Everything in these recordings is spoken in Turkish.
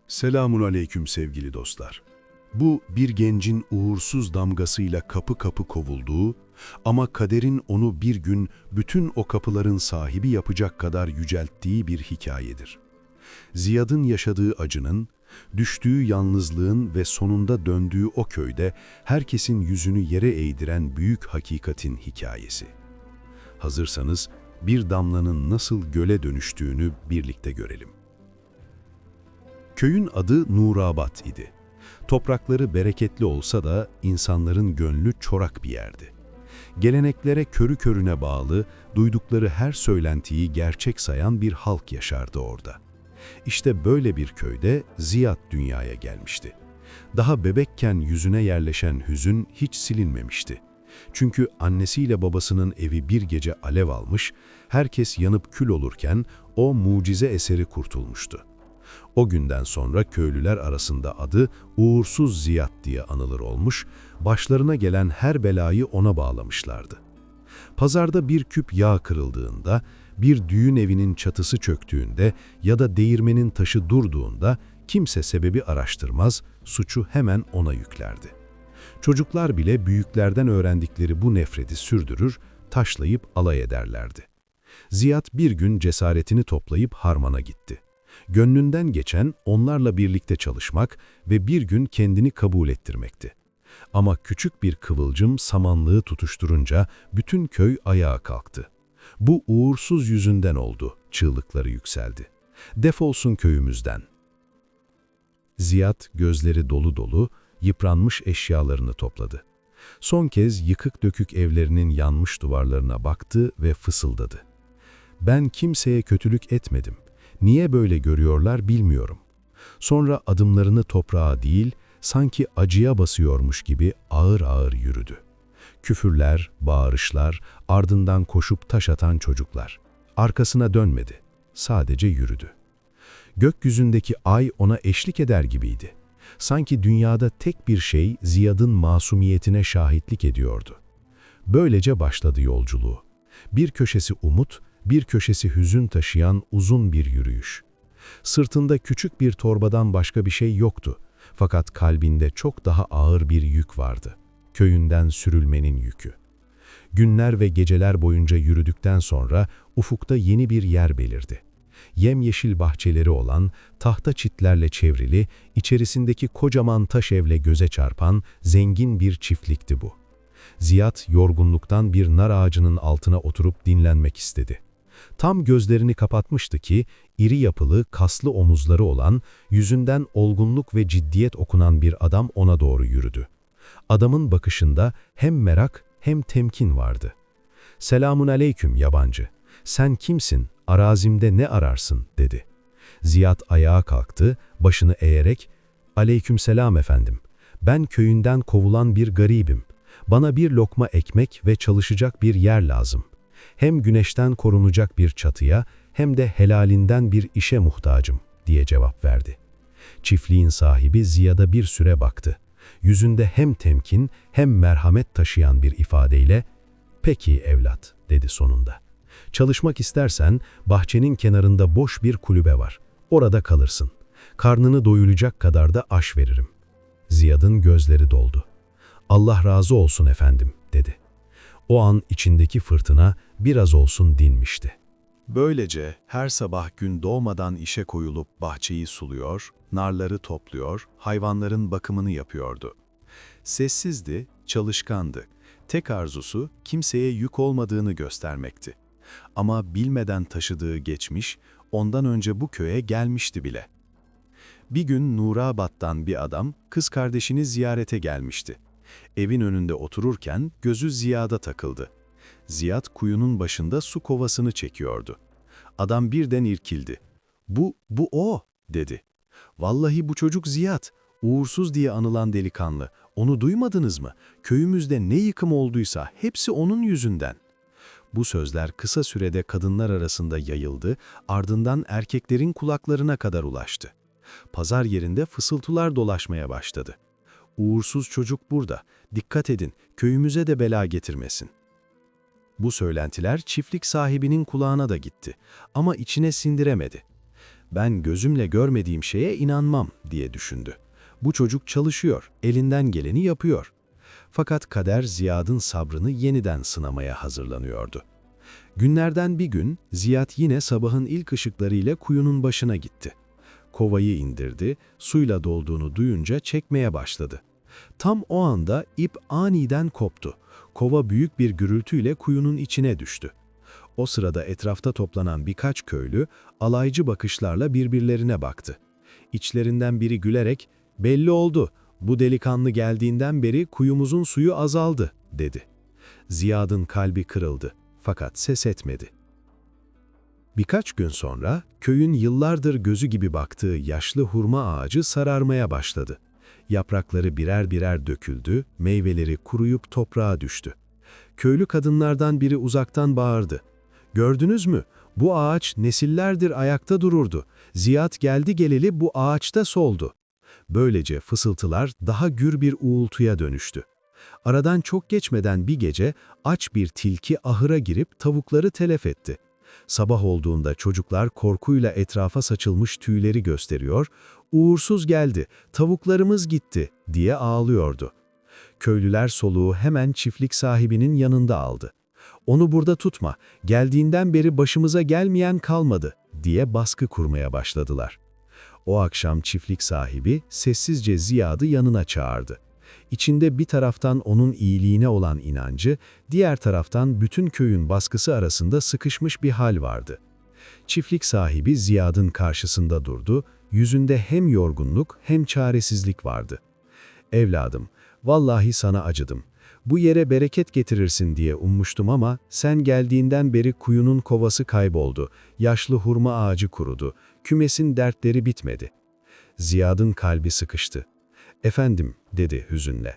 Selamun aleyküm sevgili dostlar. Bu bir gencin uğursuz damgasıyla kapı kapı kovulduğu ama kaderin onu bir gün bütün o kapıların sahibi yapacak kadar yücelttiği bir hikayedir. Ziyad'ın yaşadığı acının, düştüğü yalnızlığın ve sonunda döndüğü o köyde herkesin yüzünü yere eğdiren büyük hakikatin hikayesi. Hazırsanız bir damlanın nasıl göle dönüştüğünü birlikte görelim. Köyün adı Nurabat idi. Toprakları bereketli olsa da insanların gönlü çorak bir yerdi. Geleneklere körü körüne bağlı, duydukları her söylentiyi gerçek sayan bir halk yaşardı orada. İşte böyle bir köyde Ziyad dünyaya gelmişti. Daha bebekken yüzüne yerleşen hüzün hiç silinmemişti. Çünkü annesiyle babasının evi bir gece alev almış, herkes yanıp kül olurken o mucize eseri kurtulmuştu. O günden sonra köylüler arasında adı Uğursuz Ziyad diye anılır olmuş, başlarına gelen her belayı ona bağlamışlardı. Pazarda bir küp yağ kırıldığında, bir düğün evinin çatısı çöktüğünde ya da değirmenin taşı durduğunda kimse sebebi araştırmaz, suçu hemen ona yüklerdi. Çocuklar bile büyüklerden öğrendikleri bu nefreti sürdürür, taşlayıp alay ederlerdi. Ziyad bir gün cesaretini toplayıp harmana gitti. Gönlünden geçen onlarla birlikte çalışmak ve bir gün kendini kabul ettirmekti. Ama küçük bir kıvılcım samanlığı tutuşturunca bütün köy ayağa kalktı. Bu uğursuz yüzünden oldu, çığlıkları yükseldi. Defolsun köyümüzden. Ziyad gözleri dolu dolu, yıpranmış eşyalarını topladı. Son kez yıkık dökük evlerinin yanmış duvarlarına baktı ve fısıldadı. Ben kimseye kötülük etmedim. Niye böyle görüyorlar bilmiyorum. Sonra adımlarını toprağa değil, sanki acıya basıyormuş gibi ağır ağır yürüdü. Küfürler, bağırışlar, ardından koşup taş atan çocuklar. Arkasına dönmedi, sadece yürüdü. Gökyüzündeki ay ona eşlik eder gibiydi. Sanki dünyada tek bir şey Ziyad'ın masumiyetine şahitlik ediyordu. Böylece başladı yolculuğu. Bir köşesi umut, bir köşesi hüzün taşıyan uzun bir yürüyüş. Sırtında küçük bir torbadan başka bir şey yoktu. Fakat kalbinde çok daha ağır bir yük vardı. Köyünden sürülmenin yükü. Günler ve geceler boyunca yürüdükten sonra ufukta yeni bir yer belirdi. Yemyeşil bahçeleri olan, tahta çitlerle çevrili, içerisindeki kocaman taş evle göze çarpan zengin bir çiftlikti bu. Ziyad yorgunluktan bir nar ağacının altına oturup dinlenmek istedi. Tam gözlerini kapatmıştı ki, iri yapılı, kaslı omuzları olan, yüzünden olgunluk ve ciddiyet okunan bir adam ona doğru yürüdü. Adamın bakışında hem merak hem temkin vardı. "Selamun aleyküm yabancı. Sen kimsin, arazimde ne ararsın?" dedi. Ziyad ayağa kalktı, başını eğerek, "Aleykümselam efendim. Ben köyünden kovulan bir garibim. Bana bir lokma ekmek ve çalışacak bir yer lazım. Hem güneşten korunacak bir çatıya hem de helalinden bir işe muhtacım," diye cevap verdi. Çiftliğin sahibi Ziyad'a bir süre baktı. Yüzünde hem temkin hem merhamet taşıyan bir ifadeyle, "Peki evlat," dedi sonunda. "Çalışmak istersen bahçenin kenarında boş bir kulübe var. Orada kalırsın. Karnını doyuracak kadar da aş veririm." Ziyad'ın gözleri doldu. "Allah razı olsun efendim," dedi. O an içindeki fırtına biraz olsun dinmişti. Böylece her sabah gün doğmadan işe koyulup bahçeyi suluyor, narları topluyor, hayvanların bakımını yapıyordu. Sessizdi, çalışkandı. Tek arzusu kimseye yük olmadığını göstermekti. Ama bilmeden taşıdığı geçmiş, ondan önce bu köye gelmişti bile. Bir gün Nurabat'tan bir adam kız kardeşini ziyarete gelmişti. Evin önünde otururken gözü Ziyad'a takıldı. Ziyad kuyunun başında su kovasını çekiyordu. Adam birden irkildi. Bu o," dedi. "Vallahi bu çocuk Ziyad, uğursuz diye anılan delikanlı. Onu duymadınız mı? Köyümüzde ne yıkım olduysa hepsi onun yüzünden." Bu sözler kısa sürede kadınlar arasında yayıldı, ardından erkeklerin kulaklarına kadar ulaştı. Pazar yerinde fısıltılar dolaşmaya başladı. "Uğursuz çocuk burada, dikkat edin, köyümüze de bela getirmesin." Bu söylentiler çiftlik sahibinin kulağına da gitti ama içine sindiremedi. Ben gözümle görmediğim şeye inanmam diye düşündü. Bu çocuk çalışıyor, elinden geleni yapıyor. Fakat kader Ziyad'ın sabrını yeniden sınamaya hazırlanıyordu. Günlerden bir gün Ziyad yine sabahın ilk ışıklarıyla kuyunun başına gitti. Kovayı indirdi, suyla dolduğunu duyunca çekmeye başladı. Tam o anda ip aniden koptu. Kova büyük bir gürültüyle kuyunun içine düştü. O sırada etrafta toplanan birkaç köylü alaycı bakışlarla birbirlerine baktı. İçlerinden biri gülerek, "Belli oldu, bu delikanlı geldiğinden beri kuyumuzun suyu azaldı," dedi. Ziyad'ın kalbi kırıldı fakat ses etmedi. Birkaç gün sonra köyün yıllardır gözü gibi baktığı yaşlı hurma ağacı sararmaya başladı. Yaprakları birer birer döküldü, meyveleri kuruyup toprağa düştü. Köylü kadınlardan biri uzaktan bağırdı. "Gördünüz mü? Bu ağaç nesillerdir ayakta dururdu. Ziyad geldi geleli bu ağaçta soldu." Böylece fısıltılar daha gür bir uğultuya dönüştü. Aradan çok geçmeden bir gece aç bir tilki ahıra girip tavukları telef etti. Sabah olduğunda çocuklar korkuyla etrafa saçılmış tüyleri gösteriyor, "Uğursuz geldi, tavuklarımız gitti," diye ağlıyordu. Köylüler soluğu hemen çiftlik sahibinin yanında aldı. "Onu burada tutma, geldiğinden beri başımıza gelmeyen kalmadı," diye baskı kurmaya başladılar. O akşam çiftlik sahibi sessizce Ziyad'ı yanına çağırdı. İçinde bir taraftan onun iyiliğine olan inancı, diğer taraftan bütün köyün baskısı arasında sıkışmış bir hal vardı. Çiftlik sahibi Ziyad'ın karşısında durdu, yüzünde hem yorgunluk hem çaresizlik vardı. "Evladım, vallahi sana acıdım. Bu yere bereket getirirsin diye ummuştum ama sen geldiğinden beri kuyunun kovası kayboldu, yaşlı hurma ağacı kurudu, kümesin dertleri bitmedi." Ziyad'ın kalbi sıkıştı. "Efendim," dedi hüzünle,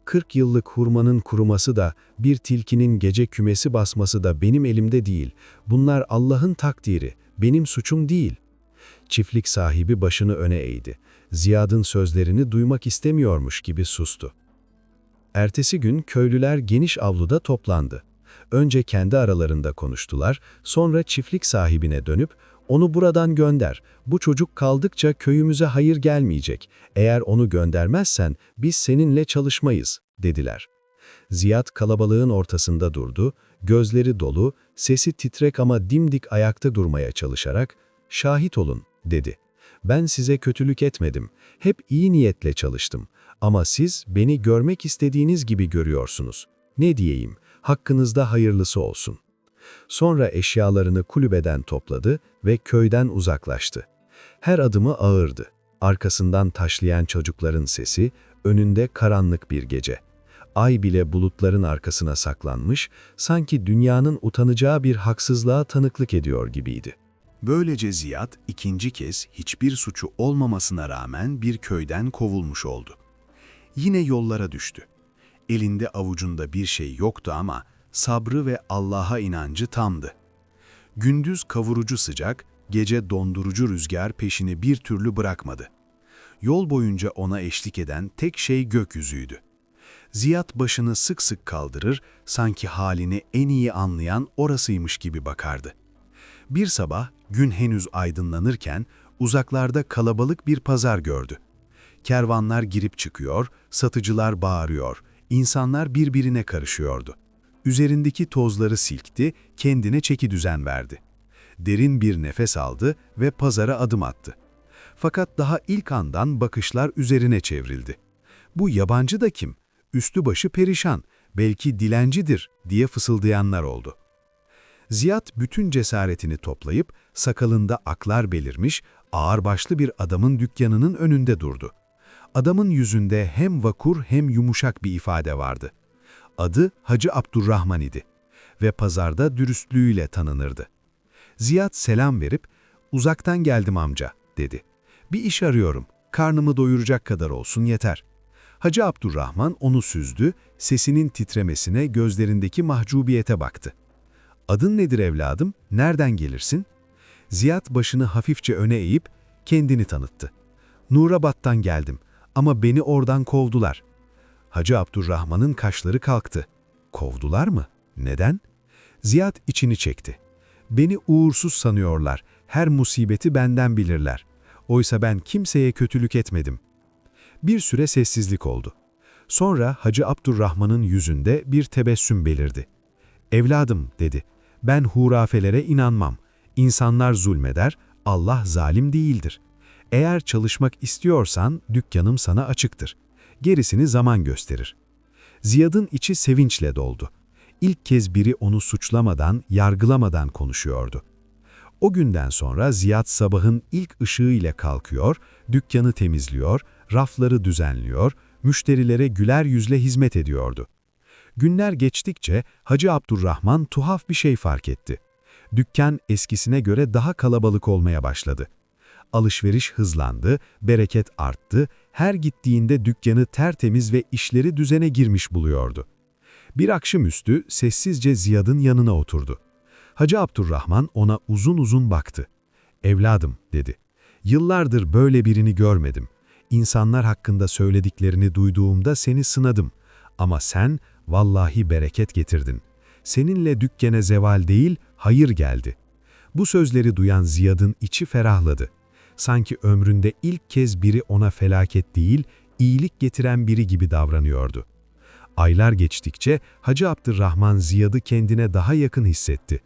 40 yıllık hurmanın kuruması da, bir tilkinin gece kümesi basması da benim elimde değil. Bunlar Allah'ın takdiri, benim suçum değil." Çiftlik sahibi başını öne eğdi. Ziyad'ın sözlerini duymak istemiyormuş gibi sustu. Ertesi gün köylüler geniş avluda toplandı. Önce kendi aralarında konuştular, sonra çiftlik sahibine dönüp, "Onu buradan gönder, bu çocuk kaldıkça köyümüze hayır gelmeyecek. Eğer onu göndermezsen biz seninle çalışmayız," dediler. Ziyad kalabalığın ortasında durdu, gözleri dolu, sesi titrek ama dimdik ayakta durmaya çalışarak, "Şahit olun," dedi. "Ben size kötülük etmedim, hep iyi niyetle çalıştım. Ama siz beni görmek istediğiniz gibi görüyorsunuz. Ne diyeyim, hakkınızda hayırlısı olsun." Sonra eşyalarını kulübeden topladı ve köyden uzaklaştı. Her adımı ağırdı. Arkasından taşlayan çocukların sesi, önünde karanlık bir gece. Ay bile bulutların arkasına saklanmış, sanki dünyanın utanacağı bir haksızlığa tanıklık ediyor gibiydi. Böylece Ziyad ikinci kez hiçbir suçu olmamasına rağmen bir köyden kovulmuş oldu. Yine yollara düştü. Elinde avucunda bir şey yoktu ama sabrı ve Allah'a inancı tamdı. Gündüz kavurucu sıcak, gece dondurucu rüzgar peşini bir türlü bırakmadı. Yol boyunca ona eşlik eden tek şey gökyüzüydü. Ziyad başını sık sık kaldırır, sanki halini en iyi anlayan orasıymış gibi bakardı. Bir sabah, gün henüz aydınlanırken, uzaklarda kalabalık bir pazar gördü. Kervanlar girip çıkıyor, satıcılar bağırıyor, insanlar birbirine karışıyordu. Üzerindeki tozları silkti, kendine çekidüzen verdi. Derin bir nefes aldı ve pazara adım attı. Fakat daha ilk andan bakışlar üzerine çevrildi. "Bu yabancı da kim? Üstü başı perişan, belki dilencidir," diye fısıldayanlar oldu. Ziyad bütün cesaretini toplayıp sakalında aklar belirmiş, ağırbaşlı bir adamın dükkanının önünde durdu. Adamın yüzünde hem vakur hem yumuşak bir ifade vardı. Adı Hacı Abdurrahman idi ve pazarda dürüstlüğüyle tanınırdı. Ziyad selam verip, "Uzaktan geldim amca," dedi. "Bir iş arıyorum, karnımı doyuracak kadar olsun yeter." Hacı Abdurrahman onu süzdü, sesinin titremesine, gözlerindeki mahcubiyete baktı. "Adın nedir evladım, nereden gelirsin?" Ziyad başını hafifçe öne eğip kendini tanıttı. "Nurabat'tan geldim ama beni oradan kovdular." Hacı Abdurrahman'ın kaşları kalktı. "Kovdular mı? Neden?" Ziyad içini çekti. Beni uğursuz sanıyorlar, her musibeti benden bilirler. Oysa ben kimseye kötülük etmedim. Bir süre sessizlik oldu. Sonra Hacı Abdurrahman'ın yüzünde bir tebessüm belirdi. "Evladım," dedi, "ben hurafelere inanmam. İnsanlar zulmeder, Allah zalim değildir. Eğer çalışmak istiyorsan dükkanım sana açıktır. Gerisini zaman gösterir." Ziyad'ın içi sevinçle doldu. İlk kez biri onu suçlamadan, yargılamadan konuşuyordu. O günden sonra Ziyad sabahın ilk ışığı ile kalkıyor, dükkanı temizliyor, rafları düzenliyor, müşterilere güler yüzle hizmet ediyordu. Günler geçtikçe Hacı Abdurrahman tuhaf bir şey fark etti. Dükkan eskisine göre daha kalabalık olmaya başladı. Alışveriş hızlandı, bereket arttı, her gittiğinde dükkanı tertemiz ve işleri düzene girmiş buluyordu. Bir akşamüstü sessizce Ziyad'ın yanına oturdu. Hacı Abdurrahman ona uzun uzun baktı. "Evladım," dedi, "yıllardır böyle birini görmedim. İnsanlar hakkında söylediklerini duyduğumda seni sınadım. Ama sen vallahi bereket getirdin. Seninle dükkene zeval değil, hayır geldi." Bu sözleri duyan Ziyad'ın içi ferahladı. Sanki ömründe ilk kez biri ona felaket değil, iyilik getiren biri gibi davranıyordu. Aylar geçtikçe Hacı Abdurrahman Ziyad'ı kendine daha yakın hissetti.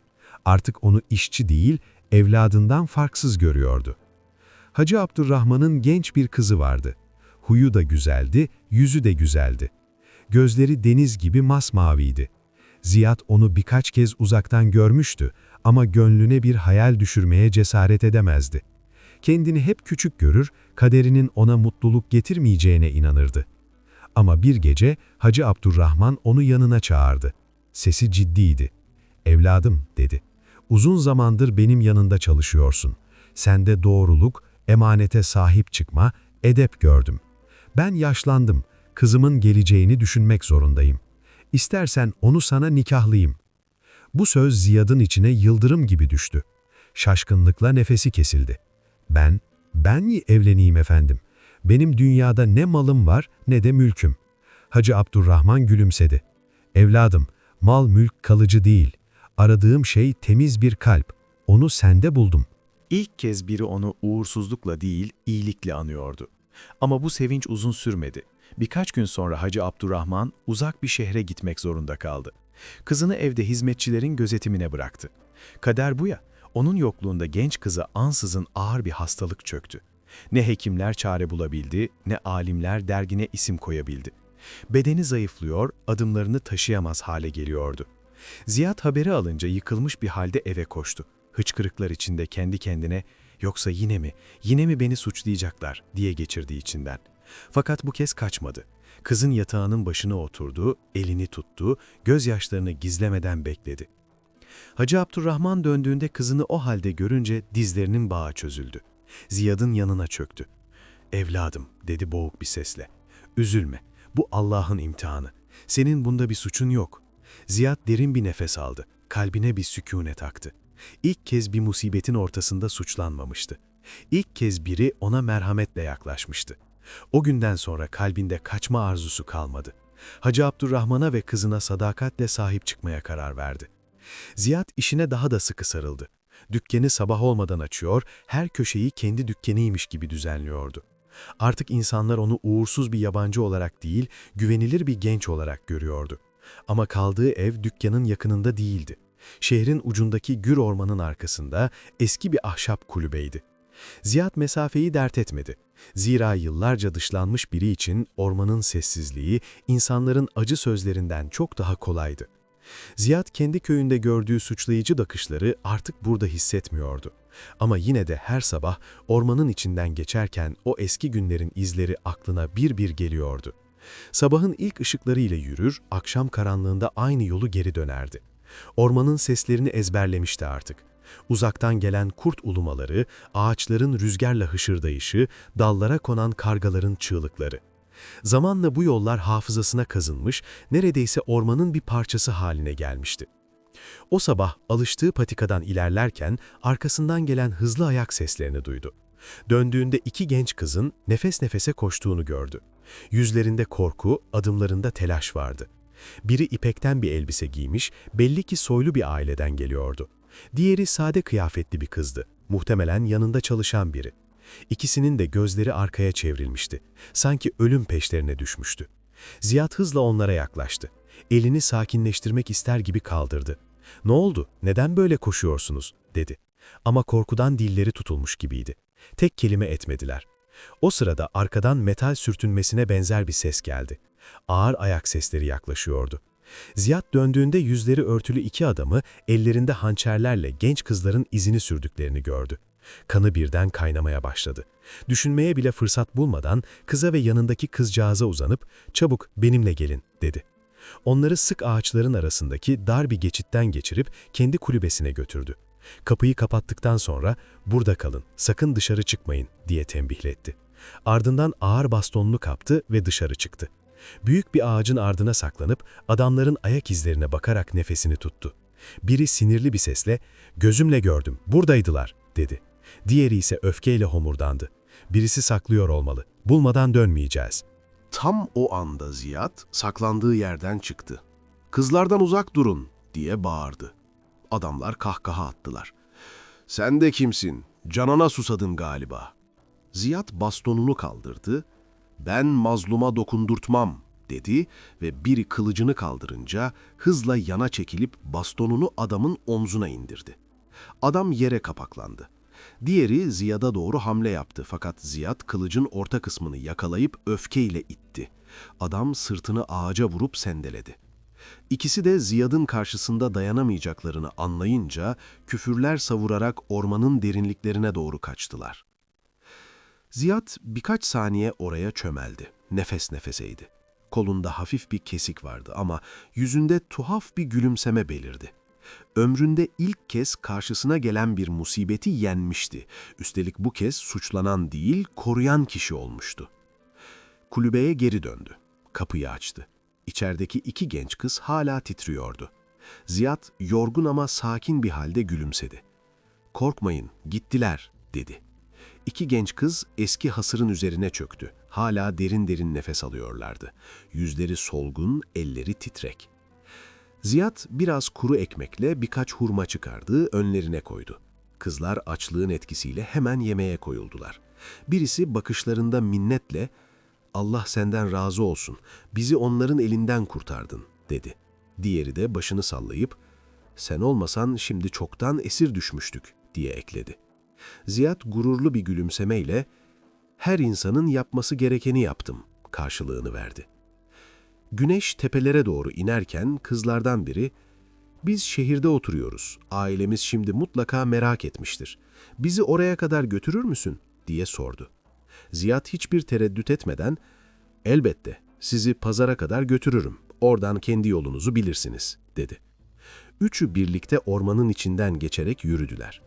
Artık onu işçi değil, evladından farksız görüyordu. Hacı Abdurrahman'ın genç bir kızı vardı. Huyu da güzeldi, yüzü de güzeldi. Gözleri deniz gibi masmaviydi. Ziyad onu birkaç kez uzaktan görmüştü ama gönlüne bir hayal düşürmeye cesaret edemezdi. Kendini hep küçük görür, kaderinin ona mutluluk getirmeyeceğine inanırdı. Ama bir gece Hacı Abdurrahman onu yanına çağırdı. Sesi ciddiydi. "Evladım," dedi, "uzun zamandır benim yanında çalışıyorsun. Sende doğruluk, emanete sahip çıkma, edep gördüm. Ben yaşlandım, kızımın geleceğini düşünmek zorundayım. İstersen onu sana nikahlayayım." Bu söz Ziyad'ın içine yıldırım gibi düştü. Şaşkınlıkla nefesi kesildi. Ben evleneyim efendim. Benim dünyada ne malım var ne de mülküm." Hacı Abdurrahman gülümsedi. "Evladım, mal mülk kalıcı değil. Aradığım şey temiz bir kalp. Onu sende buldum." İlk kez biri onu uğursuzlukla değil, iyilikle anıyordu. Ama bu sevinç uzun sürmedi. Birkaç gün sonra Hacı Abdurrahman uzak bir şehre gitmek zorunda kaldı. Kızını evde hizmetçilerin gözetimine bıraktı. Kader bu ya, onun yokluğunda genç kıza ansızın ağır bir hastalık çöktü. Ne hekimler çare bulabildi, ne alimler dergine isim koyabildi. Bedeni zayıflıyor, adımlarını taşıyamaz hale geliyordu. Ziyad haberi alınca yıkılmış bir halde eve koştu. Hıçkırıklar içinde kendi kendine, "Yoksa yine mi beni suçlayacaklar?" diye geçirdi içinden. Fakat bu kez kaçmadı. Kızın yatağının başına oturdu, elini tuttu, gözyaşlarını gizlemeden bekledi. Hacı Abdurrahman döndüğünde kızını o halde görünce dizlerinin bağı çözüldü. Ziyad'ın yanına çöktü. "Evladım," dedi boğuk bir sesle, "üzülme, bu Allah'ın imtihanı. Senin bunda bir suçun yok." Ziyad derin bir nefes aldı, kalbine bir sükûnet aktı. İlk kez bir musibetin ortasında suçlanmamıştı. İlk kez biri ona merhametle yaklaşmıştı. O günden sonra kalbinde kaçma arzusu kalmadı. Hacı Abdurrahman'a ve kızına sadakatle sahip çıkmaya karar verdi. Ziyad işine daha da sıkı sarıldı. Dükkanı sabah olmadan açıyor, her köşeyi kendi dükkanıymış gibi düzenliyordu. Artık insanlar onu uğursuz bir yabancı olarak değil, güvenilir bir genç olarak görüyordu. Ama kaldığı ev dükkanın yakınında değildi. Şehrin ucundaki gür ormanın arkasında eski bir ahşap kulübeydi. Ziyad mesafeyi dert etmedi. Zira yıllarca dışlanmış biri için ormanın sessizliği, insanların acı sözlerinden çok daha kolaydı. Ziyad kendi köyünde gördüğü suçlayıcı bakışları artık burada hissetmiyordu. Ama yine de her sabah ormanın içinden geçerken o eski günlerin izleri aklına bir bir geliyordu. Sabahın ilk ışıklarıyla yürür, akşam karanlığında aynı yolu geri dönerdi. Ormanın seslerini ezberlemişti artık. Uzaktan gelen kurt ulumaları, ağaçların rüzgarla hışırdayışı, dallara konan kargaların çığlıkları. Zamanla bu yollar hafızasına kazınmış, neredeyse ormanın bir parçası haline gelmişti. O sabah alıştığı patikadan ilerlerken arkasından gelen hızlı ayak seslerini duydu. Döndüğünde iki genç kızın nefes nefese koştuğunu gördü. Yüzlerinde korku, adımlarında telaş vardı. Biri ipekten bir elbise giymiş, belli ki soylu bir aileden geliyordu. Diğeri sade kıyafetli bir kızdı, muhtemelen yanında çalışan biri. İkisinin de gözleri arkaya çevrilmişti. Sanki ölüm peşlerine düşmüştü. Ziyad hızla onlara yaklaştı. Elini sakinleştirmek ister gibi kaldırdı. "Ne oldu? Neden böyle koşuyorsunuz?" dedi. Ama korkudan dilleri tutulmuş gibiydi. Tek kelime etmediler. O sırada arkadan metal sürtünmesine benzer bir ses geldi. Ağır ayak sesleri yaklaşıyordu. Ziyad döndüğünde yüzleri örtülü iki adamı ellerinde hançerlerle genç kızların izini sürdüklerini gördü. Kanı birden kaynamaya başladı. Düşünmeye bile fırsat bulmadan kıza ve yanındaki kızcağıza uzanıp "Çabuk benimle gelin." dedi. Onları sık ağaçların arasındaki dar bir geçitten geçirip kendi kulübesine götürdü. Kapıyı kapattıktan sonra "Burada kalın, sakın dışarı çıkmayın." diye tembihletti. Ardından ağır bastonunu kaptı ve dışarı çıktı. Büyük bir ağacın ardına saklanıp adamların ayak izlerine bakarak nefesini tuttu. Biri sinirli bir sesle "Gözümle gördüm, buradaydılar." dedi. Diğeri ise öfkeyle homurdandı. "Birisi saklıyor olmalı, bulmadan dönmeyeceğiz." Tam o anda Ziyad saklandığı yerden çıktı. "Kızlardan uzak durun!" diye bağırdı. Adamlar kahkaha attılar. "Sen de kimsin? Canına susadın galiba." Ziyad bastonunu kaldırdı. "Ben mazluma dokundurtmam." dedi ve biri kılıcını kaldırınca hızla yana çekilip bastonunu adamın omzuna indirdi. Adam yere kapaklandı. Diğeri Ziyad'a doğru hamle yaptı fakat Ziyad kılıcın orta kısmını yakalayıp öfkeyle itti. Adam sırtını ağaca vurup sendeledi. İkisi de Ziyad'ın karşısında dayanamayacaklarını anlayınca küfürler savurarak ormanın derinliklerine doğru kaçtılar. Ziyad birkaç saniye oraya çömeldi. Nefes nefeseydi. Kolunda hafif bir kesik vardı ama yüzünde tuhaf bir gülümseme belirdi. Ömründe ilk kez karşısına gelen bir musibeti yenmişti. Üstelik bu kez suçlanan değil, koruyan kişi olmuştu. Kulübeye geri döndü. Kapıyı açtı. İçerideki iki genç kız hala titriyordu. Ziyad yorgun ama sakin bir halde gülümsedi. "Korkmayın, gittiler." dedi. İki genç kız eski hasırın üzerine çöktü. Hala derin derin nefes alıyorlardı. Yüzleri solgun, elleri titrek. Ziyad biraz kuru ekmekle birkaç hurma çıkardı, önlerine koydu. Kızlar açlığın etkisiyle hemen yemeğe koyuldular. Birisi bakışlarında minnetle "Allah senden razı olsun, bizi onların elinden kurtardın." dedi. Diğeri de başını sallayıp "Sen olmasan şimdi çoktan esir düşmüştük." diye ekledi. Ziyad gururlu bir gülümsemeyle "Her insanın yapması gerekeni yaptım." karşılığını verdi. Güneş tepelere doğru inerken kızlardan biri "Biz şehirde oturuyoruz, ailemiz şimdi mutlaka merak etmiştir. Bizi oraya kadar götürür müsün?" diye sordu. Ziyad hiçbir tereddüt etmeden "Elbette, sizi pazara kadar götürürüm, oradan kendi yolunuzu bilirsiniz." dedi. Üçü birlikte ormanın içinden geçerek yürüdüler.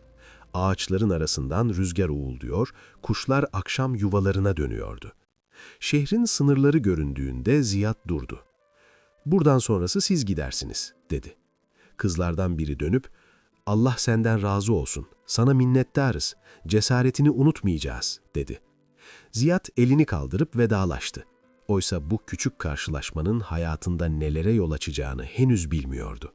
Ağaçların arasından rüzgar uğulduyor, kuşlar akşam yuvalarına dönüyordu. Şehrin sınırları göründüğünde Ziyad durdu. "Buradan sonrası siz gidersiniz." dedi. Kızlardan biri dönüp "Allah senden razı olsun, sana minnettarız, cesaretini unutmayacağız." dedi. Ziyad elini kaldırıp vedalaştı. Oysa bu küçük karşılaşmanın hayatında nelere yol açacağını henüz bilmiyordu.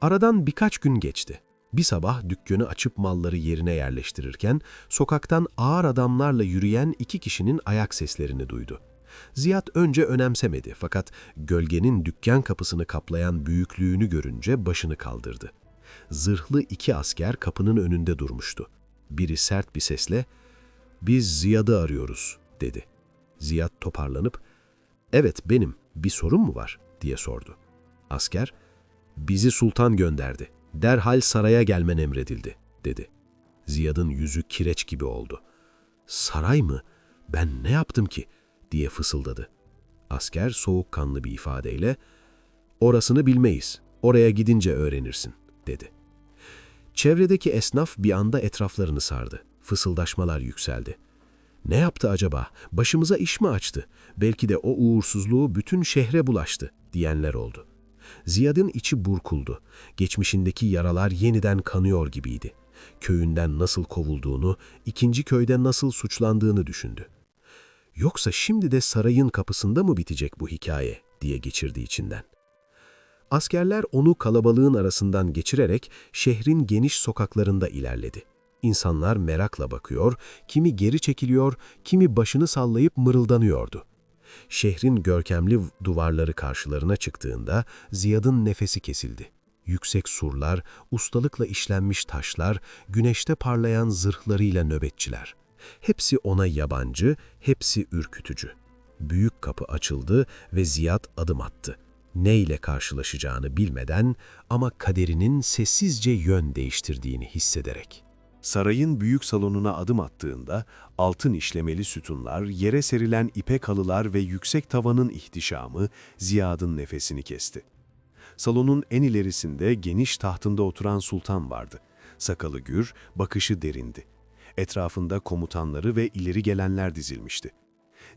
Aradan birkaç gün geçti. Bir sabah dükkanı açıp malları yerine yerleştirirken sokaktan ağır adamlarla yürüyen iki kişinin ayak seslerini duydu. Ziyad önce önemsemedi fakat gölgenin dükkan kapısını kaplayan büyüklüğünü görünce başını kaldırdı. Zırhlı iki asker kapının önünde durmuştu. Biri sert bir sesle "Biz Ziyad'ı arıyoruz." dedi. Ziyad toparlanıp "Evet benim, bir sorun mu var?" diye sordu. Asker "Bizi sultan gönderdi. Derhal saraya gelmen emredildi." dedi. Ziyad'ın yüzü kireç gibi oldu. "Saray mı? Ben ne yaptım ki?" diye fısıldadı. Asker soğukkanlı bir ifadeyle "Orasını bilmeyiz, oraya gidince öğrenirsin." dedi. Çevredeki esnaf bir anda etraflarını sardı. Fısıldaşmalar yükseldi. "Ne yaptı acaba? Başımıza iş mi açtı? Belki de o uğursuzluğu bütün şehre bulaştı." diyenler oldu. Ziyad'ın içi burkuldu. Geçmişindeki yaralar yeniden kanıyor gibiydi. Köyünden nasıl kovulduğunu, ikinci köyde nasıl suçlandığını düşündü. "Yoksa şimdi de sarayın kapısında mı bitecek bu hikaye?" diye geçirdi içinden. Askerler onu kalabalığın arasından geçirerek şehrin geniş sokaklarında ilerledi. İnsanlar merakla bakıyor, kimi geri çekiliyor, kimi başını sallayıp mırıldanıyordu. Şehrin görkemli duvarları karşılarına çıktığında Ziyad'ın nefesi kesildi. Yüksek surlar, ustalıkla işlenmiş taşlar, güneşte parlayan zırhlarıyla nöbetçiler. Hepsi ona yabancı, hepsi ürkütücü. Büyük kapı açıldı ve Ziyad adım attı. Ne ile karşılaşacağını bilmeden ama kaderinin sessizce yön değiştirdiğini hissederek. Sarayın büyük salonuna adım attığında altın işlemeli sütunlar, yere serilen ipek halılar ve yüksek tavanın ihtişamı Ziyad'ın nefesini kesti. Salonun en ilerisinde geniş tahtında oturan sultan vardı. Sakalı gür, bakışı derindi. Etrafında komutanları ve ileri gelenler dizilmişti.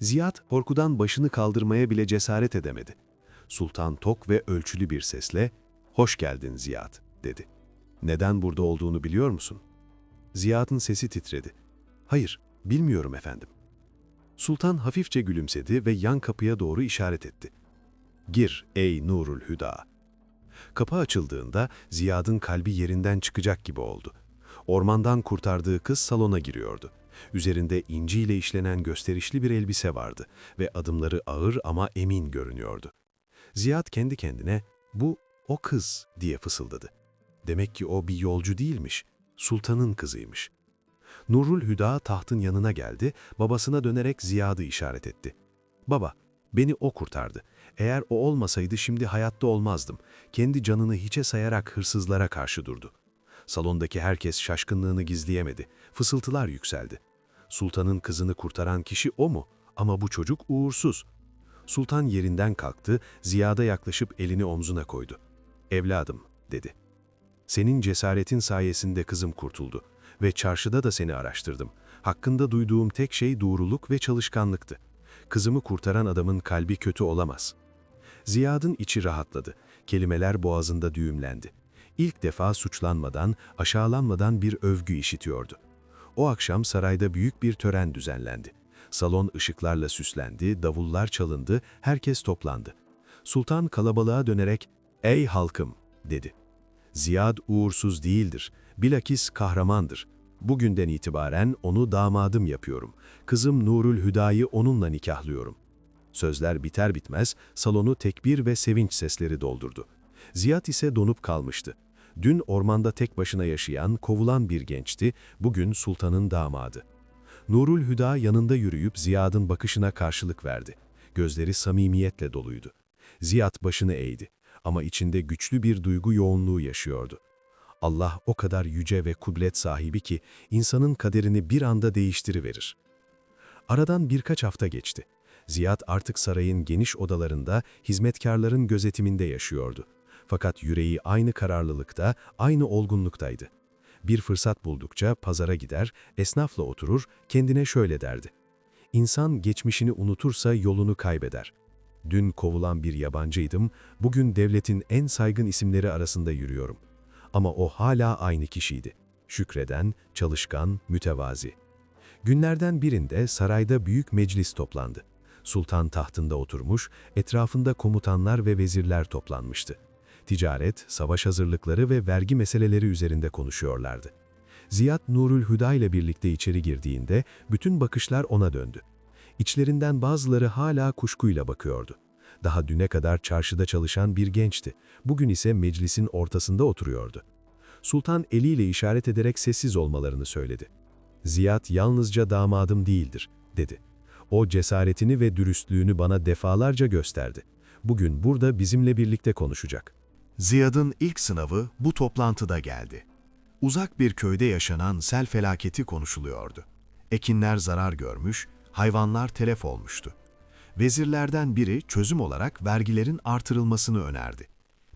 Ziyad korkudan başını kaldırmaya bile cesaret edemedi. Sultan tok ve ölçülü bir sesle, "Hoş geldin Ziyad," dedi. "Neden burada olduğunu biliyor musun?" Ziyad'ın sesi titredi. "Hayır, bilmiyorum efendim." Sultan hafifçe gülümsedi ve yan kapıya doğru işaret etti. "Gir ey Nurul Hüda." Kapı açıldığında Ziyad'ın kalbi yerinden çıkacak gibi oldu. Ormandan kurtardığı kız salona giriyordu. Üzerinde inciyle işlenen gösterişli bir elbise vardı ve adımları ağır ama emin görünüyordu. Ziyad kendi kendine, "Bu o kız," diye fısıldadı. Demek ki o bir yolcu değilmiş, sultanın kızıymış. Nurul Hüda tahtın yanına geldi, babasına dönerek Ziyad'ı işaret etti. "Baba, beni o kurtardı. Eğer o olmasaydı şimdi hayatta olmazdım. Kendi canını hiçe sayarak hırsızlara karşı durdu." Salondaki herkes şaşkınlığını gizleyemedi. Fısıltılar yükseldi. Sultanın kızını kurtaran kişi o mu? Ama bu çocuk uğursuz. Sultan yerinden kalktı, Ziyad'a yaklaşıp elini omzuna koydu. "Evladım," dedi. "Senin cesaretin sayesinde kızım kurtuldu ve çarşıda da seni araştırdım. Hakkında duyduğum tek şey doğruluk ve çalışkanlıktı. Kızımı kurtaran adamın kalbi kötü olamaz." Ziyad'ın içi rahatladı. Kelimeler boğazında düğümlendi. İlk defa suçlanmadan, aşağılanmadan bir övgü işitiyordu. O akşam sarayda büyük bir tören düzenlendi. Salon ışıklarla süslendi, davullar çalındı, herkes toplandı. Sultan kalabalığa dönerek, "Ey halkım," dedi. "Ziyad uğursuz değildir, bilakis kahramandır. Bugünden itibaren onu damadım yapıyorum. Kızım Nurul Hüda'yı onunla nikahlıyorum." Sözler biter bitmez salonu tekbir ve sevinç sesleri doldurdu. Ziyad ise donup kalmıştı. Dün ormanda tek başına yaşayan, kovulan bir gençti, bugün sultanın damadı. Nurul Hüda yanında yürüyüp Ziyad'ın bakışına karşılık verdi. Gözleri samimiyetle doluydu. Ziyad başını eğdi ama içinde güçlü bir duygu yoğunluğu yaşıyordu. Allah o kadar yüce ve kudret sahibi ki insanın kaderini bir anda değiştiriverir. Aradan birkaç hafta geçti. Ziyad artık sarayın geniş odalarında hizmetkarların gözetiminde yaşıyordu. Fakat yüreği aynı kararlılıkta, aynı olgunluktaydı. Bir fırsat buldukça pazara gider, esnafla oturur, kendine şöyle derdi: "İnsan geçmişini unutursa yolunu kaybeder. Dün kovulan bir yabancıydım, bugün devletin en saygın isimleri arasında yürüyorum. Ama o hala aynı kişiydi. Şükreden, çalışkan, mütevazi." Günlerden birinde sarayda büyük meclis toplandı. Sultan tahtında oturmuş, etrafında komutanlar ve vezirler toplanmıştı. Ticaret, savaş hazırlıkları ve vergi meseleleri üzerinde konuşuyorlardı. Ziyad Nurul Hüda ile birlikte içeri girdiğinde bütün bakışlar ona döndü. İçlerinden bazıları hala kuşkuyla bakıyordu. Daha düne kadar çarşıda çalışan bir gençti. Bugün ise meclisin ortasında oturuyordu. Sultan eliyle işaret ederek sessiz olmalarını söyledi. "Ziyad yalnızca damadım değildir," dedi. "O cesaretini ve dürüstlüğünü bana defalarca gösterdi. Bugün burada bizimle birlikte konuşacak." Ziyad'ın ilk sınavı bu toplantıda geldi. Uzak bir köyde yaşanan sel felaketi konuşuluyordu. Ekinler zarar görmüş, hayvanlar telef olmuştu. Vezirlerden biri çözüm olarak vergilerin artırılmasını önerdi.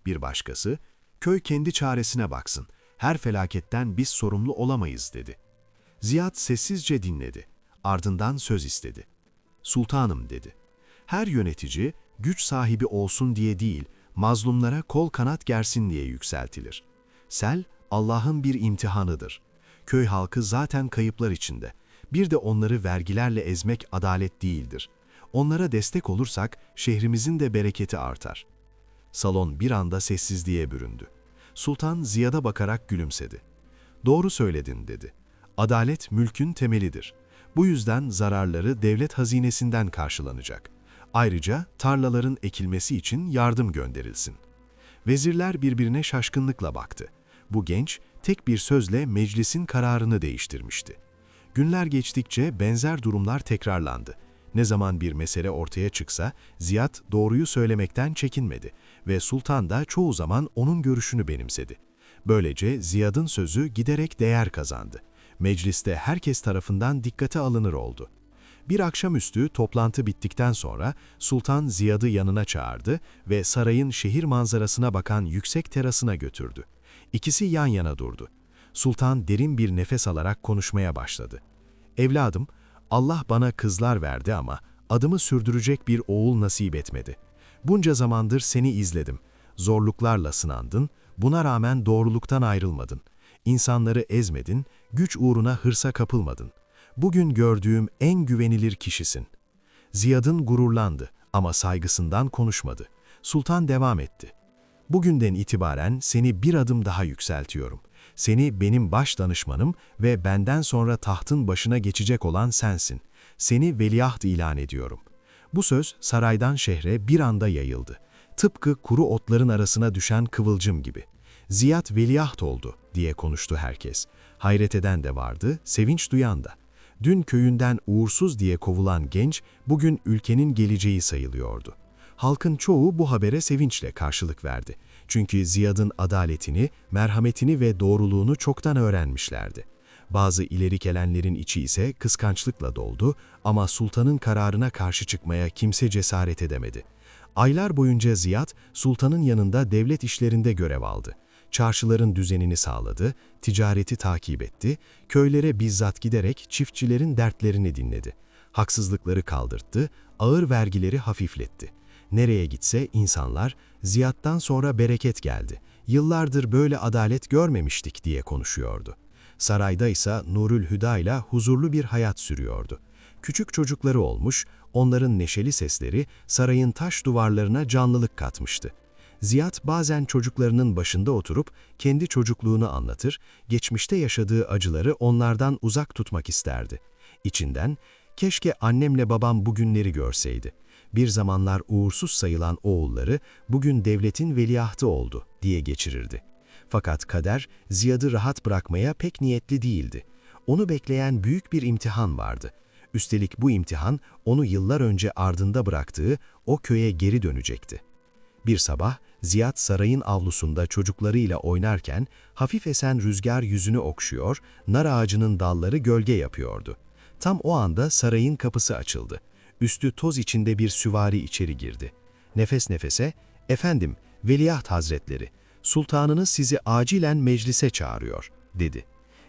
Bir başkası, "Köy kendi çaresine baksın, her felaketten biz sorumlu olamayız," dedi. Ziyad sessizce dinledi, ardından söz istedi. "Sultanım," dedi. "Her yönetici güç sahibi olsun diye değil, mazlumlara kol kanat gersin diye yükseltilir. Sel, Allah'ın bir imtihanıdır. Köy halkı zaten kayıplar içinde. Bir de onları vergilerle ezmek adalet değildir. Onlara destek olursak şehrimizin de bereketi artar." Salon bir anda sessizliğe büründü. Sultan Ziyad'a bakarak gülümsedi. "Doğru söyledin," dedi. "Adalet mülkün temelidir. Bu yüzden zararları devlet hazinesinden karşılanacak. Ayrıca tarlaların ekilmesi için yardım gönderilsin." Vezirler birbirine şaşkınlıkla baktı. Bu genç tek bir sözle meclisin kararını değiştirmişti. Günler geçtikçe benzer durumlar tekrarlandı. Ne zaman bir mesele ortaya çıksa Ziyad doğruyu söylemekten çekinmedi ve sultan da çoğu zaman onun görüşünü benimsedi. Böylece Ziyad'ın sözü giderek değer kazandı. Mecliste herkes tarafından dikkate alınır oldu. Bir akşamüstü toplantı bittikten sonra sultan Ziyad'ı yanına çağırdı ve sarayın şehir manzarasına bakan yüksek terasına götürdü. İkisi yan yana durdu. Sultan derin bir nefes alarak konuşmaya başladı. "Evladım, Allah bana kızlar verdi ama adımı sürdürecek bir oğul nasip etmedi. Bunca zamandır seni izledim. Zorluklarla sınandın, buna rağmen doğruluktan ayrılmadın. İnsanları ezmedin, güç uğruna hırsa kapılmadın. Bugün gördüğüm en güvenilir kişisin." Ziyad'ın gururlandı ama saygısından konuşmadı. Sultan devam etti. "Bugünden itibaren seni bir adım daha yükseltiyorum. Seni benim baş danışmanım ve benden sonra tahtın başına geçecek olan sensin. Seni veliaht ilan ediyorum." Bu söz saraydan şehre bir anda yayıldı. Tıpkı kuru otların arasına düşen kıvılcım gibi. "Ziyad veliaht oldu," diye konuştu herkes. Hayret eden de vardı, sevinç duyan da. Dün köyünden uğursuz diye kovulan genç, bugün ülkenin geleceği sayılıyordu. Halkın çoğu bu habere sevinçle karşılık verdi. Çünkü Ziyad'ın adaletini, merhametini ve doğruluğunu çoktan öğrenmişlerdi. Bazı ileri gelenlerin içi ise kıskançlıkla doldu ama sultanın kararına karşı çıkmaya kimse cesaret edemedi. Aylar boyunca Ziyad, sultanın yanında devlet işlerinde görev aldı. Çarşıların düzenini sağladı, ticareti takip etti, köylere bizzat giderek çiftçilerin dertlerini dinledi. Haksızlıkları kaldırttı, ağır vergileri hafifletti. Nereye gitse insanlar, "Ziyad'dan sonra bereket geldi, yıllardır böyle adalet görmemiştik," diye konuşuyordu. Sarayda ise Nurül Hüda ile huzurlu bir hayat sürüyordu. Küçük çocukları olmuş, onların neşeli sesleri sarayın taş duvarlarına canlılık katmıştı. Ziyad bazen çocuklarının başında oturup kendi çocukluğunu anlatır, geçmişte yaşadığı acıları onlardan uzak tutmak isterdi. İçinden, "Keşke annemle babam bugünleri görseydi. Bir zamanlar uğursuz sayılan oğulları bugün devletin veliahtı oldu," diye geçirirdi. Fakat kader Ziyad'ı rahat bırakmaya pek niyetli değildi. Onu bekleyen büyük bir imtihan vardı. Üstelik bu imtihan onu yıllar önce ardında bıraktığı o köye geri dönecekti. Bir sabah Ziyad sarayın avlusunda çocuklarıyla oynarken hafif esen rüzgar yüzünü okşuyor, nar ağacının dalları gölge yapıyordu. Tam o anda sarayın kapısı açıldı. Üstü toz içinde bir süvari içeri girdi. Nefes nefese, "Efendim, Veliaht Hazretleri, sultanınız sizi acilen meclise çağırıyor," dedi.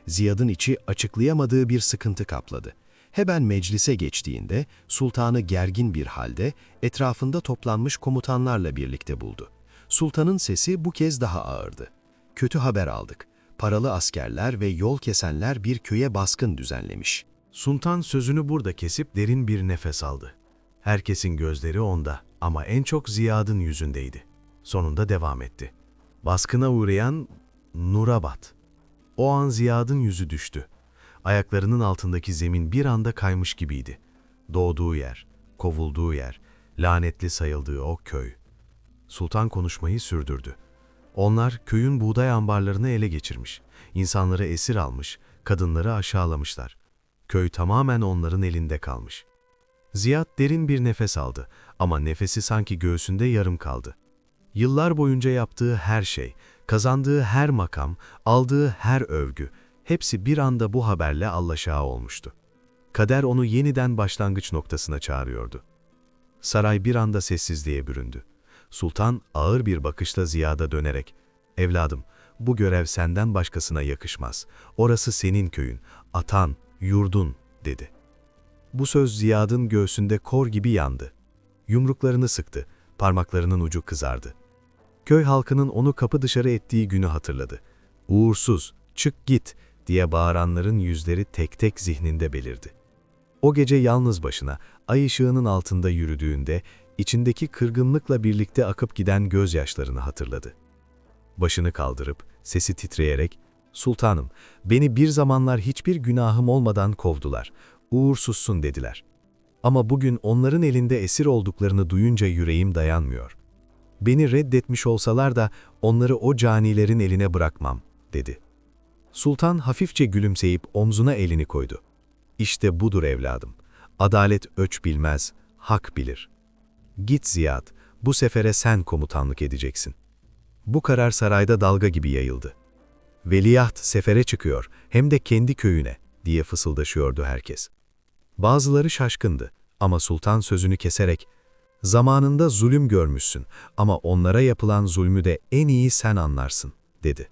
Ziyad'ın içi açıklayamadığı bir sıkıntı kapladı. Hemen meclise geçtiğinde sultanı gergin bir halde etrafında toplanmış komutanlarla birlikte buldu. Sultanın sesi bu kez daha ağırdı. "Kötü haber aldık. Paralı askerler ve yol kesenler bir köye baskın düzenlemiş." Sultan sözünü burada kesip derin bir nefes aldı. Herkesin gözleri onda ama en çok Ziyad'ın yüzündeydi. Sonunda devam etti. Baskına uğrayan Nurabat. O an Ziyad'ın yüzü düştü. Ayaklarının altındaki zemin bir anda kaymış gibiydi. Doğduğu yer, kovulduğu yer, lanetli sayıldığı o köy. Sultan konuşmayı sürdürdü. Onlar köyün buğday ambarlarını ele geçirmiş, insanları esir almış, kadınları aşağılamışlar. Köy tamamen onların elinde kalmış. Ziyad derin bir nefes aldı ama nefesi sanki göğsünde yarım kaldı. Yıllar boyunca yaptığı her şey, kazandığı her makam, aldığı her övgü, hepsi bir anda bu haberle allaşağı olmuştu. Kader onu yeniden başlangıç noktasına çağırıyordu. Saray bir anda sessizliğe büründü. Sultan ağır bir bakışla Ziyad'a dönerek, "Evladım, bu görev senden başkasına yakışmaz. Orası senin köyün, atan, yurdun," dedi. Bu söz Ziyad'ın göğsünde kor gibi yandı. Yumruklarını sıktı, parmaklarının ucu kızardı. Köy halkının onu kapı dışarı ettiği günü hatırladı. "Uğursuz, çık git," diye bağıranların yüzleri tek tek zihninde belirdi. O gece yalnız başına, ay ışığının altında yürüdüğünde, içindeki kırgınlıkla birlikte akıp giden gözyaşlarını hatırladı. Başını kaldırıp, sesi titreyerek, "Sultanım, beni bir zamanlar hiçbir günahım olmadan kovdular, uğursuzsun dediler. Ama bugün onların elinde esir olduklarını duyunca yüreğim dayanmıyor. Beni reddetmiş olsalar da onları o canilerin eline bırakmam," dedi. Sultan hafifçe gülümseyip omzuna elini koydu. "İşte budur evladım. Adalet öç bilmez, hak bilir. Git Ziyad, bu sefere sen komutanlık edeceksin." Bu karar sarayda dalga gibi yayıldı. "Veliaht sefere çıkıyor, hem de kendi köyüne," diye fısıldaşıyordu herkes. Bazıları şaşkındı ama sultan sözünü keserek, "Zamanında zulüm görmüşsün ama onlara yapılan zulmü de en iyi sen anlarsın," dedi.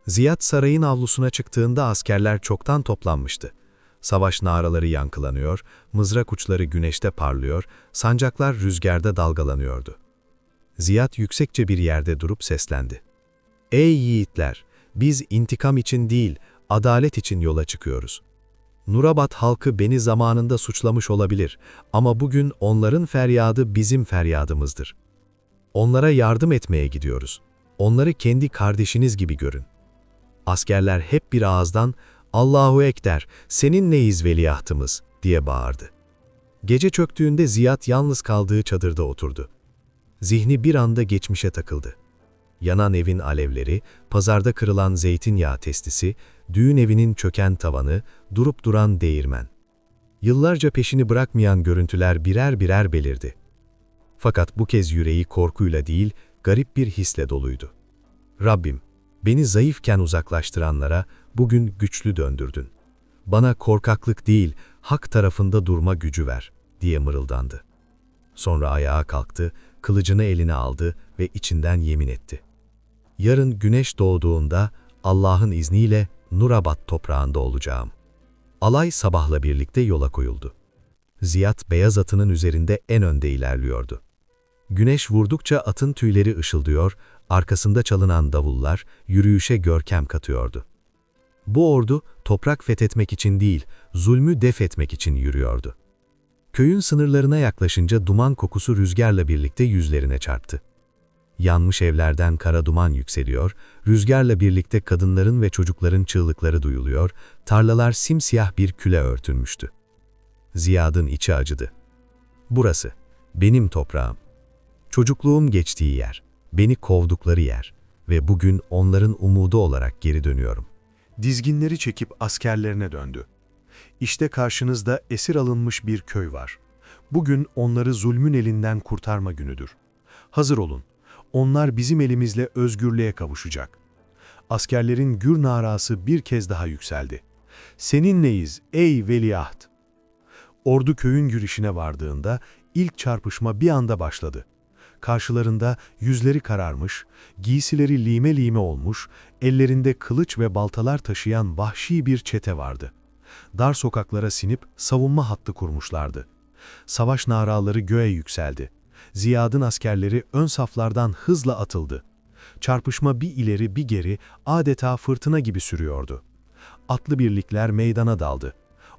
Ziyad sarayın avlusuna çıktığında askerler çoktan toplanmıştı. Savaş naraları yankılanıyor, mızrak uçları güneşte parlıyor, sancaklar rüzgarda dalgalanıyordu. Ziyad yüksekçe bir yerde durup seslendi. "Ey yiğitler, biz intikam için değil, adalet için yola çıkıyoruz. Nurabat halkı beni zamanında suçlamış olabilir ama bugün onların feryadı bizim feryadımızdır. Onlara yardım etmeye gidiyoruz. Onları kendi kardeşiniz gibi görün." Askerler hep bir ağızdan, "Allahu Ekber, seninleyiz veliahtımız," diye bağırdı. Gece çöktüğünde Ziyad yalnız kaldığı çadırda oturdu. Zihni bir anda geçmişe takıldı. Yanan evin alevleri, pazarda kırılan zeytinyağı testisi, düğün evinin çöken tavanı, durup duran değirmen. Yıllarca peşini bırakmayan görüntüler birer birer belirdi. Fakat bu kez yüreği korkuyla değil, garip bir hisle doluydu. "Rabbim, beni zayıfken uzaklaştıranlara bugün güçlü döndürdün. Bana korkaklık değil, hak tarafında durma gücü ver," diye mırıldandı. Sonra ayağa kalktı, kılıcını eline aldı ve içinden yemin etti. "Yarın güneş doğduğunda Allah'ın izniyle Nurabat toprağında olacağım." Alay sabahla birlikte yola koyuldu. Ziyad beyaz atının üzerinde en önde ilerliyordu. Güneş vurdukça atın tüyleri ışıldıyor, arkasında çalınan davullar yürüyüşe görkem katıyordu. Bu ordu toprak fethetmek için değil, zulmü def etmek için yürüyordu. Köyün sınırlarına yaklaşınca duman kokusu rüzgarla birlikte yüzlerine çarptı. Yanmış evlerden kara duman yükseliyor, rüzgarla birlikte kadınların ve çocukların çığlıkları duyuluyor, tarlalar simsiyah bir küle örtülmüştü. Ziyad'ın içi acıdı. "Burası, benim toprağım. Çocukluğum geçtiği yer, beni kovdukları yer ve bugün onların umudu olarak geri dönüyorum." Dizginleri çekip askerlerine döndü. "İşte karşınızda esir alınmış bir köy var. Bugün onları zulmün elinden kurtarma günüdür. Hazır olun, onlar bizim elimizle özgürlüğe kavuşacak." Askerlerin gür narası bir kez daha yükseldi. "Seninleyiz ey veliaht!" Ordu köyün girişine vardığında ilk çarpışma bir anda başladı. Karşılarında yüzleri kararmış, giysileri lime lime olmuş, ellerinde kılıç ve baltalar taşıyan vahşi bir çete vardı. Dar sokaklara sinip savunma hattı kurmuşlardı. Savaş naraları göğe yükseldi. Ziyad'ın askerleri ön saflardan hızla atıldı. Çarpışma bir ileri bir geri adeta fırtına gibi sürüyordu. Atlı birlikler meydana daldı.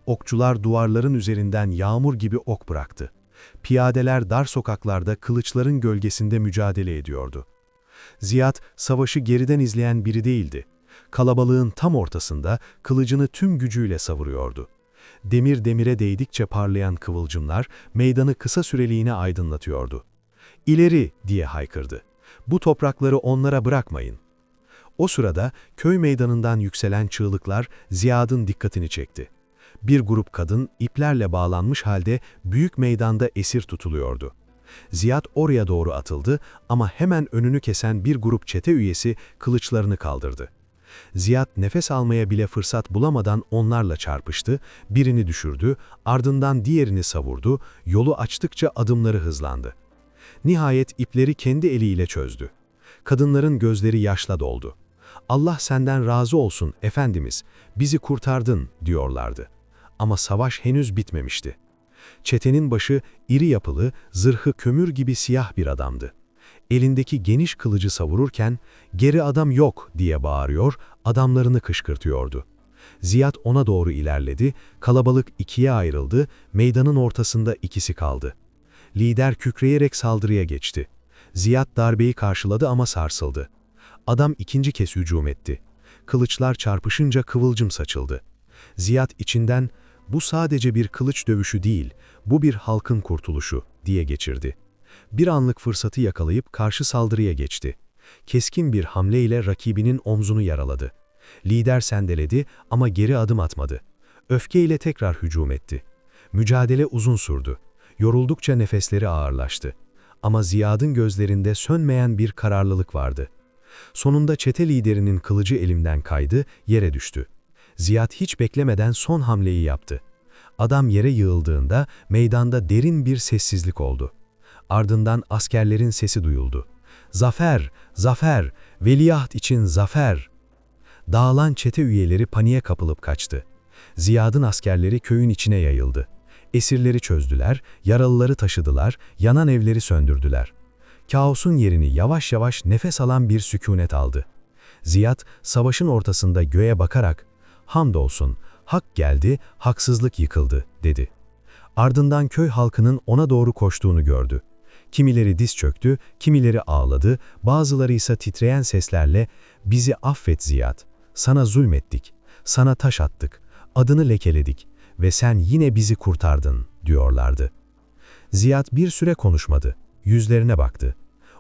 Okçular duvarların üzerinden yağmur gibi ok bıraktı. Piyadeler dar sokaklarda kılıçların gölgesinde mücadele ediyordu. Ziyad, savaşı geriden izleyen biri değildi. Kalabalığın tam ortasında kılıcını tüm gücüyle savuruyordu. Demir demire değdikçe parlayan kıvılcımlar meydanı kısa süreliğine aydınlatıyordu. "İleri!" diye haykırdı. "Bu toprakları onlara bırakmayın." O sırada köy meydanından yükselen çığlıklar Ziyad'ın dikkatini çekti. Bir grup kadın iplerle bağlanmış halde büyük meydanda esir tutuluyordu. Ziyad oraya doğru atıldı ama hemen önünü kesen bir grup çete üyesi kılıçlarını kaldırdı. Ziyad nefes almaya bile fırsat bulamadan onlarla çarpıştı, birini düşürdü, ardından diğerini savurdu, yolu açtıkça adımları hızlandı. Nihayet ipleri kendi eliyle çözdü. Kadınların gözleri yaşla doldu. "Allah senden razı olsun Efendimiz, bizi kurtardın," diyorlardı. Ama savaş henüz bitmemişti. Çetenin başı iri yapılı, zırhı kömür gibi siyah bir adamdı. Elindeki geniş kılıcı savururken, "Geri adam yok," diye bağırıyor, adamlarını kışkırtıyordu. Ziyad ona doğru ilerledi, kalabalık ikiye ayrıldı, meydanın ortasında ikisi kaldı. Lider kükreyerek saldırıya geçti. Ziyad darbeyi karşıladı ama sarsıldı. Adam ikinci kez hücum etti. Kılıçlar çarpışınca kıvılcım saçıldı. Ziyad içinden, "Bu sadece bir kılıç dövüşü değil, bu bir halkın kurtuluşu," diye geçirdi. Bir anlık fırsatı yakalayıp karşı saldırıya geçti. Keskin bir hamleyle rakibinin omzunu yaraladı. Lider sendeledi ama geri adım atmadı. Öfkeyle tekrar hücum etti. Mücadele uzun sürdü. Yoruldukça nefesleri ağırlaştı. Ama Ziyad'ın gözlerinde sönmeyen bir kararlılık vardı. Sonunda çete liderinin kılıcı elimden kaydı, yere düştü. Ziyad hiç beklemeden son hamleyi yaptı. Adam yere yığıldığında meydanda derin bir sessizlik oldu. Ardından askerlerin sesi duyuldu. "Zafer! Zafer! Veliaht için zafer!" Dağılan çete üyeleri paniğe kapılıp kaçtı. Ziyad'ın askerleri köyün içine yayıldı. Esirleri çözdüler, yaralıları taşıdılar, yanan evleri söndürdüler. Kaosun yerini yavaş yavaş nefes alan bir sükûnet aldı. Ziyad, savaşın ortasında göğe bakarak, "Hamdolsun, hak geldi, haksızlık yıkıldı," dedi. Ardından köy halkının ona doğru koştuğunu gördü. Kimileri diz çöktü, kimileri ağladı, bazıları ise titreyen seslerle, "Bizi affet Ziyad, sana zulmettik, sana taş attık, adını lekeledik ve sen yine bizi kurtardın," diyorlardı. Ziyad bir süre konuşmadı, yüzlerine baktı.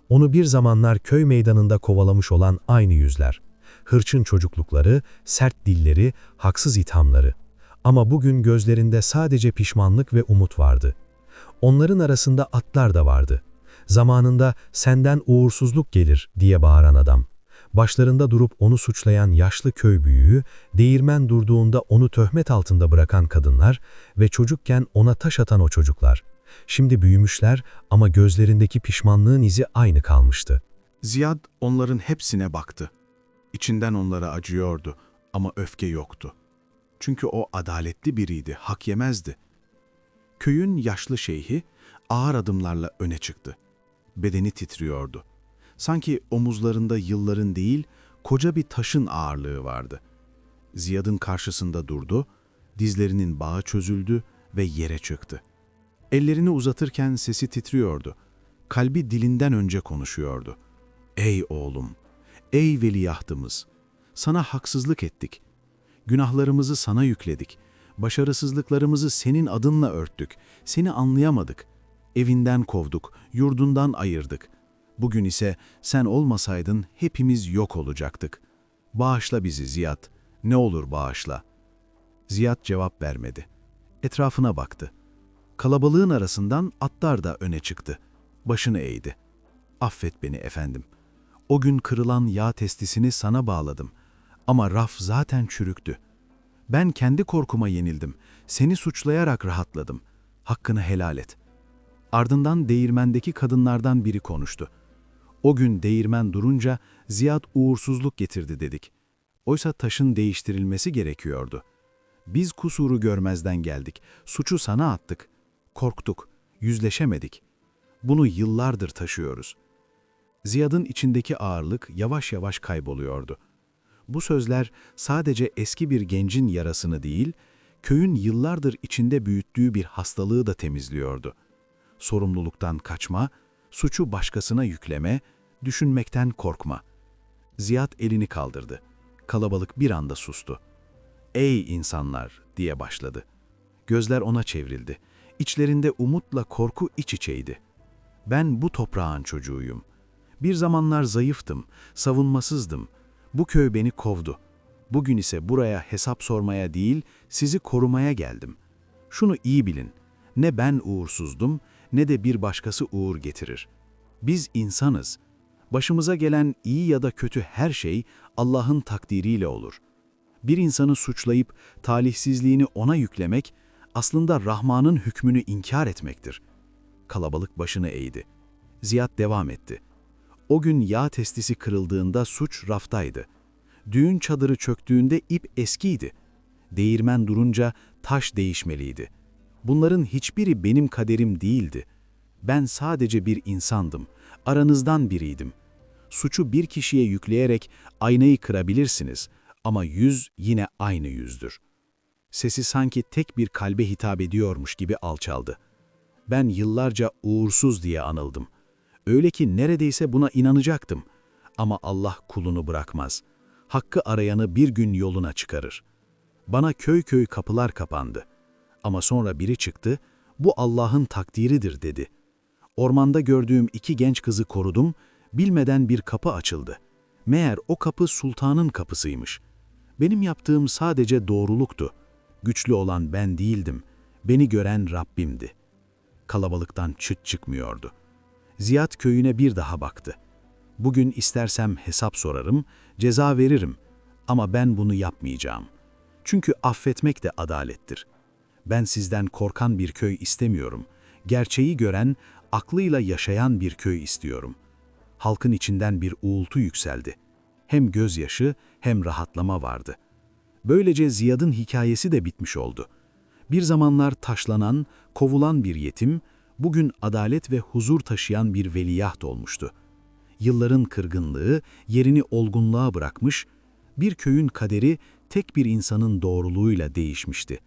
Onu bir zamanlar köy meydanında kovalamış olan aynı yüzler. Hırçın çocuklukları, sert dilleri, haksız ithamları. Ama bugün gözlerinde sadece pişmanlık ve umut vardı. Onların arasında atlar da vardı. Zamanında "Senden uğursuzluk gelir," diye bağıran adam. Başlarında durup onu suçlayan yaşlı köy büyüğü, değirmen durduğunda onu töhmet altında bırakan kadınlar ve çocukken ona taş atan o çocuklar. Şimdi büyümüşler ama gözlerindeki pişmanlığın izi aynı kalmıştı. Ziyad onların hepsine baktı. İçinden onlara acıyordu ama öfke yoktu. Çünkü o adaletli biriydi, hak yemezdi. Köyün yaşlı şeyhi ağır adımlarla öne çıktı. Bedeni titriyordu. Sanki omuzlarında yılların değil, koca bir taşın ağırlığı vardı. Ziyad'ın karşısında durdu, dizlerinin bağı çözüldü ve yere çöktü. Ellerini uzatırken sesi titriyordu. Kalbi dilinden önce konuşuyordu. "Ey oğlum, ey veliahtımız, sana haksızlık ettik. Günahlarımızı sana yükledik. Başarısızlıklarımızı senin adınla örttük. Seni anlayamadık. Evinden kovduk, yurdundan ayırdık. Bugün ise sen olmasaydın hepimiz yok olacaktık. Bağışla bizi Ziyad, ne olur bağışla." Ziyad cevap vermedi. Etrafına baktı. Kalabalığın arasından atlar da öne çıktı. Başını eğdi. "Affet beni efendim. O gün kırılan yağ testisini sana bağladım. Ama raf zaten çürüktü. Ben kendi korkuma yenildim. Seni suçlayarak rahatladım. Hakkını helal et." Ardından değirmendeki kadınlardan biri konuştu. "O gün değirmen durunca Ziyad uğursuzluk getirdi dedik. Oysa taşın değiştirilmesi gerekiyordu. Biz kusuru görmezden geldik. Suçu sana attık. Korktuk. Yüzleşemedik. Bunu yıllardır taşıyoruz." Ziyad'ın içindeki ağırlık yavaş yavaş kayboluyordu. Bu sözler sadece eski bir gencin yarasını değil, köyün yıllardır içinde büyüttüğü bir hastalığı da temizliyordu. Sorumluluktan kaçma, suçu başkasına yükleme, düşünmekten korkma. Ziyad elini kaldırdı. Kalabalık bir anda sustu. "Ey insanlar," diye başladı. Gözler ona çevrildi. İçlerinde umutla korku iç içeydi. "Ben bu toprağın çocuğuyum. Bir zamanlar zayıftım, savunmasızdım. Bu köy beni kovdu. Bugün ise buraya hesap sormaya değil, sizi korumaya geldim. Şunu iyi bilin, ne ben uğursuzdum, ne de bir başkası uğur getirir. Biz insanız. Başımıza gelen iyi ya da kötü her şey Allah'ın takdiriyle olur. Bir insanı suçlayıp talihsizliğini ona yüklemek, aslında Rahman'ın hükmünü inkar etmektir." Kalabalık başını eğdi. Ziyad devam etti. "O gün yağ testisi kırıldığında suç raftaydı. Düğün çadırı çöktüğünde ip eskiydi. Değirmen durunca taş değişmeliydi. Bunların hiçbiri benim kaderim değildi. Ben sadece bir insandım, aranızdan biriydim. Suçu bir kişiye yükleyerek aynayı kırabilirsiniz ama yüz yine aynı yüzdür." Sesi sanki tek bir kalbe hitap ediyormuş gibi alçaldı. Ben yıllarca uğursuz diye anıldım. Öyle ki neredeyse buna inanacaktım. Ama Allah kulunu bırakmaz. Hakkı arayanı bir gün yoluna çıkarır. Bana köy köy kapılar kapandı. Ama sonra biri çıktı, bu Allah'ın takdiridir dedi. Ormanda gördüğüm 2 genç kızı korudum, bilmeden bir kapı açıldı. Meğer o kapı sultanın kapısıymış. Benim yaptığım sadece doğruluktu. Güçlü olan ben değildim. Beni gören Rabbimdi. Kalabalıktan çıt çıkmıyordu. Ziyad köyüne bir daha baktı. Bugün istersem hesap sorarım, ceza veririm. Ama ben bunu yapmayacağım. Çünkü affetmek de adalettir. Ben sizden korkan bir köy istemiyorum. Gerçeği gören, aklıyla yaşayan bir köy istiyorum. Halkın içinden bir uğultu yükseldi. Hem gözyaşı hem rahatlama vardı. Böylece Ziyad'ın hikayesi de bitmiş oldu. Bir zamanlar taşlanan, kovulan bir yetim, bugün adalet ve huzur taşıyan bir veliaht olmuştu. Yılların kırgınlığı yerini olgunluğa bırakmış, bir köyün kaderi tek bir insanın doğruluğuyla değişmişti.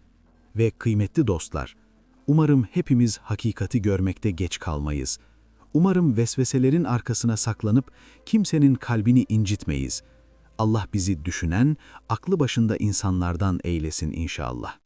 Ve kıymetli dostlar, umarım hepimiz hakikati görmekte geç kalmayız. Umarım vesveselerin arkasına saklanıp kimsenin kalbini incitmeyiz. Allah bizi düşünen, aklı başında insanlardan eylesin inşallah.